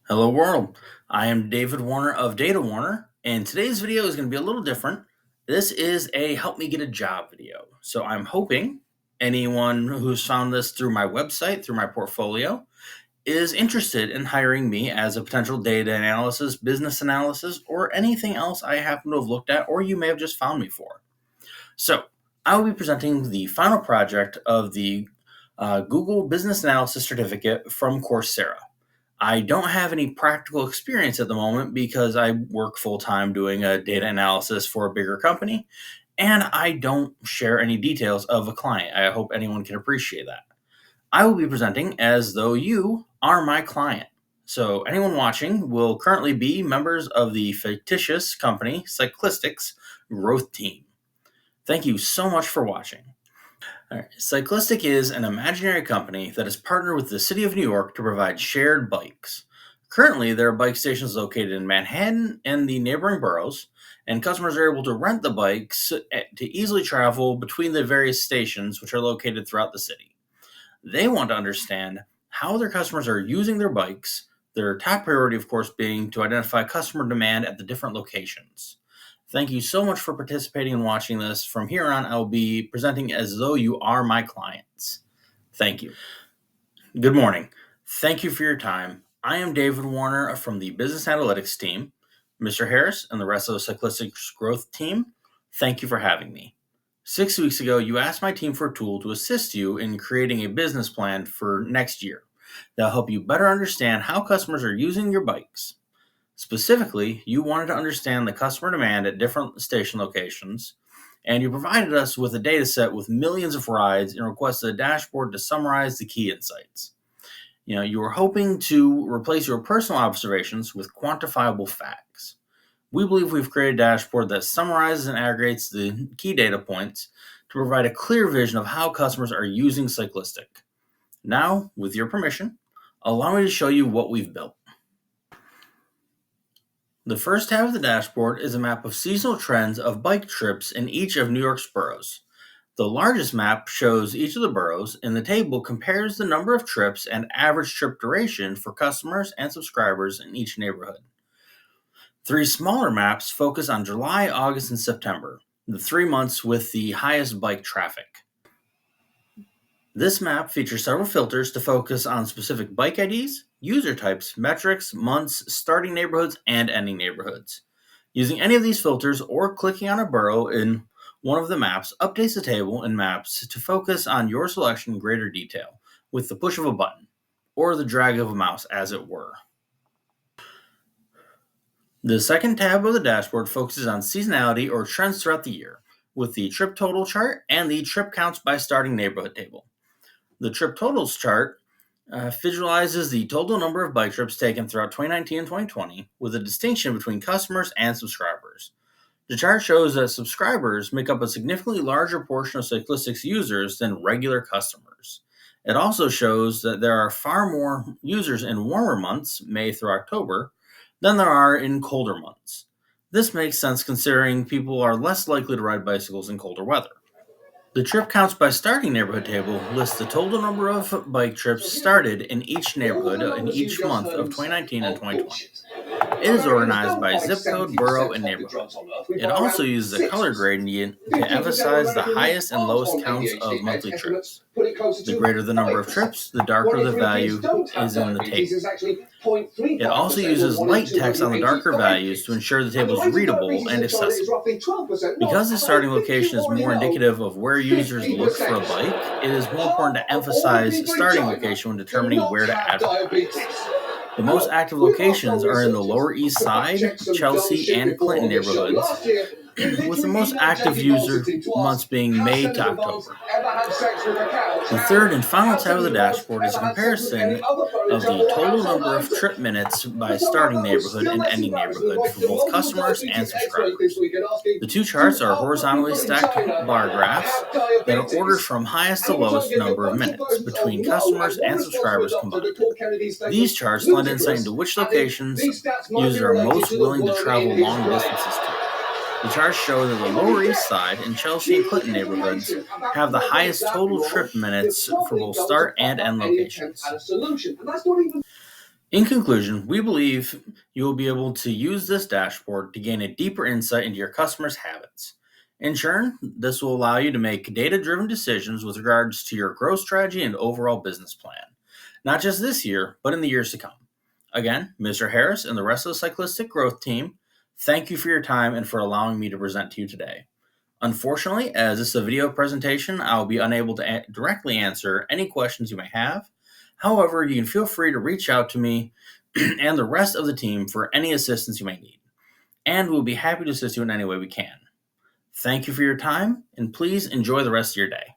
Hello world, I am David Warner of Data Warner, and today's video is going to be a little different. This is a help me get a job video. So I'm hoping anyone who's found this through my website, through my portfolio, is interested in hiring me as a potential data analysis, business analysis, or anything else I happen to have looked at or you may have just found me for. So I will be presenting the final project of the Google Business Analysis Certificate from Coursera. I don't have any practical experience at the moment because I work full time doing a data analysis for a bigger company, and I don't share any details of a client. I hope anyone can appreciate that. I will be presenting as though you are my client. So, anyone watching will currently be members of the fictitious company Cyclistic's growth team. Thank you so much for watching. All right. Cyclistic is an imaginary company that has partnered with the City of New York to provide shared bikes. Currently, there are bike stations located in Manhattan and the neighboring boroughs, and customers are able to rent the bikes to easily travel between the various stations which are located throughout the city. They want to understand how their customers are using their bikes, their top priority, of course, being to identify customer demand at the different locations. Thank you so much for participating and watching this. From here on, I will be presenting as though you are my clients. Thank you. Good morning. Thank you for your time. I am David Warner from the Business Analytics team. Mr. Harris and the rest of the Cyclistic Growth team, thank you for having me. 6 weeks ago, you asked my team for a tool to assist you in creating a business plan for next year that'll help you better understand how customers are using your bikes. Specifically, you wanted to understand the customer demand at different station locations, and you provided us with a data set with millions of rides and requested a dashboard to summarize the key insights. You were hoping to replace your personal observations with quantifiable facts. We believe we've created a dashboard that summarizes and aggregates the key data points to provide a clear vision of how customers are using Cyclistic. Now, with your permission, allow me to show you what we've built. The first tab of the dashboard is a map of seasonal trends of bike trips in each of New York's boroughs. The largest map shows each of the boroughs, and the table compares the number of trips and average trip duration for customers and subscribers in each neighborhood. 3 smaller maps focus on July, August, and September, the 3 months with the highest bike traffic. This map features several filters to focus on specific bike IDs, user types, metrics, months, starting neighborhoods, and ending neighborhoods. Using any of these filters or clicking on a borough in one of the maps updates the table and maps to focus on your selection in greater detail with the push of a button, or the drag of a mouse, as it were. The second tab of the dashboard focuses on seasonality or trends throughout the year, with the trip total chart and the trip counts by starting neighborhood table. The trip totals chart visualizes the total number of bike trips taken throughout 2019 and 2020, with a distinction between customers and subscribers. The chart shows that subscribers make up a significantly larger portion of Cyclistic's users than regular customers. It also shows that there are far more users in warmer months, May through October, than there are in colder months. This makes sense considering people are less likely to ride bicycles in colder weather. The trip counts by starting neighborhood table lists the total number of bike trips started in each neighborhood in each month of 2019 and 2020. It is organized by zip code, borough, and neighborhood. It also uses a color gradient to emphasize the highest and lowest counts of monthly trips. The greater the number of trips, the darker the value is in the table. It also uses light text on the darker values to ensure the table is readable and accessible. Because the starting location is more indicative of where users look for a bike, it is more important to emphasize starting location when determining where to advertise. The most active locations are in the Lower East Side, Chelsea, and Clinton neighborhoods, with the most active user months being May to October. The third and final tab of the dashboard is a comparison of the total number of trip minutes by starting neighborhood and ending neighborhood for both customers and subscribers. The two charts are horizontally stacked bar graphs that are ordered from highest to lowest number of minutes between customers and subscribers combined. These charts lend insight into which locations users are most willing to travel long distances to. The charts show that the Lower East Side and Chelsea and Clinton neighborhoods have the highest total trip minutes for both start and end locations. In conclusion, we believe you will be able to use this dashboard to gain a deeper insight into your customers' habits. In turn, this will allow you to make data driven decisions with regards to your growth strategy and overall business plan, not just this year, but in the years to come. Again, Mr. Harris and the rest of the Cyclistic Growth team, thank you for your time and for allowing me to present to you today. Unfortunately, as this is a video presentation, I'll be unable to directly answer any questions you may have. However, you can feel free to reach out to me and the rest of the team for any assistance you may need, and we'll be happy to assist you in any way we can. Thank you for your time, and please enjoy the rest of your day.